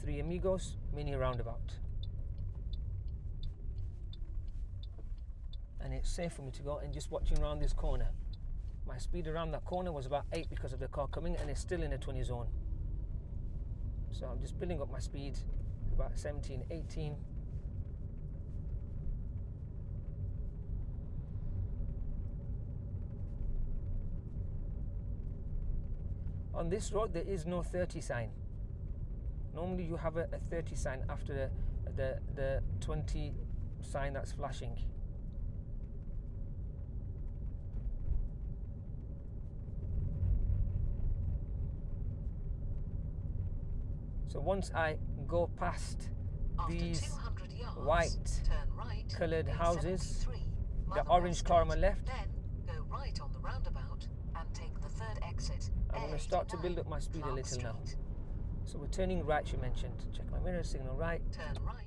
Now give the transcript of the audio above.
Three Amigos mini roundabout. And it's safe for me to go. And just watching around this corner, my speed around that corner was about 8 because of the car coming, and it's still in a 20 zone. So I'm just building up my speed, about 17, 18. On this road there is no 30 sign. Normally you have a 30 sign after the 20 sign that's flashing. So once I go past these white coloured houses, the orange car on my left, then go right on the roundabout and take the third exit. I'm going to start to build up my speed a little now. So we're turning right, you mentioned. Check my mirror, signal right. Turn right.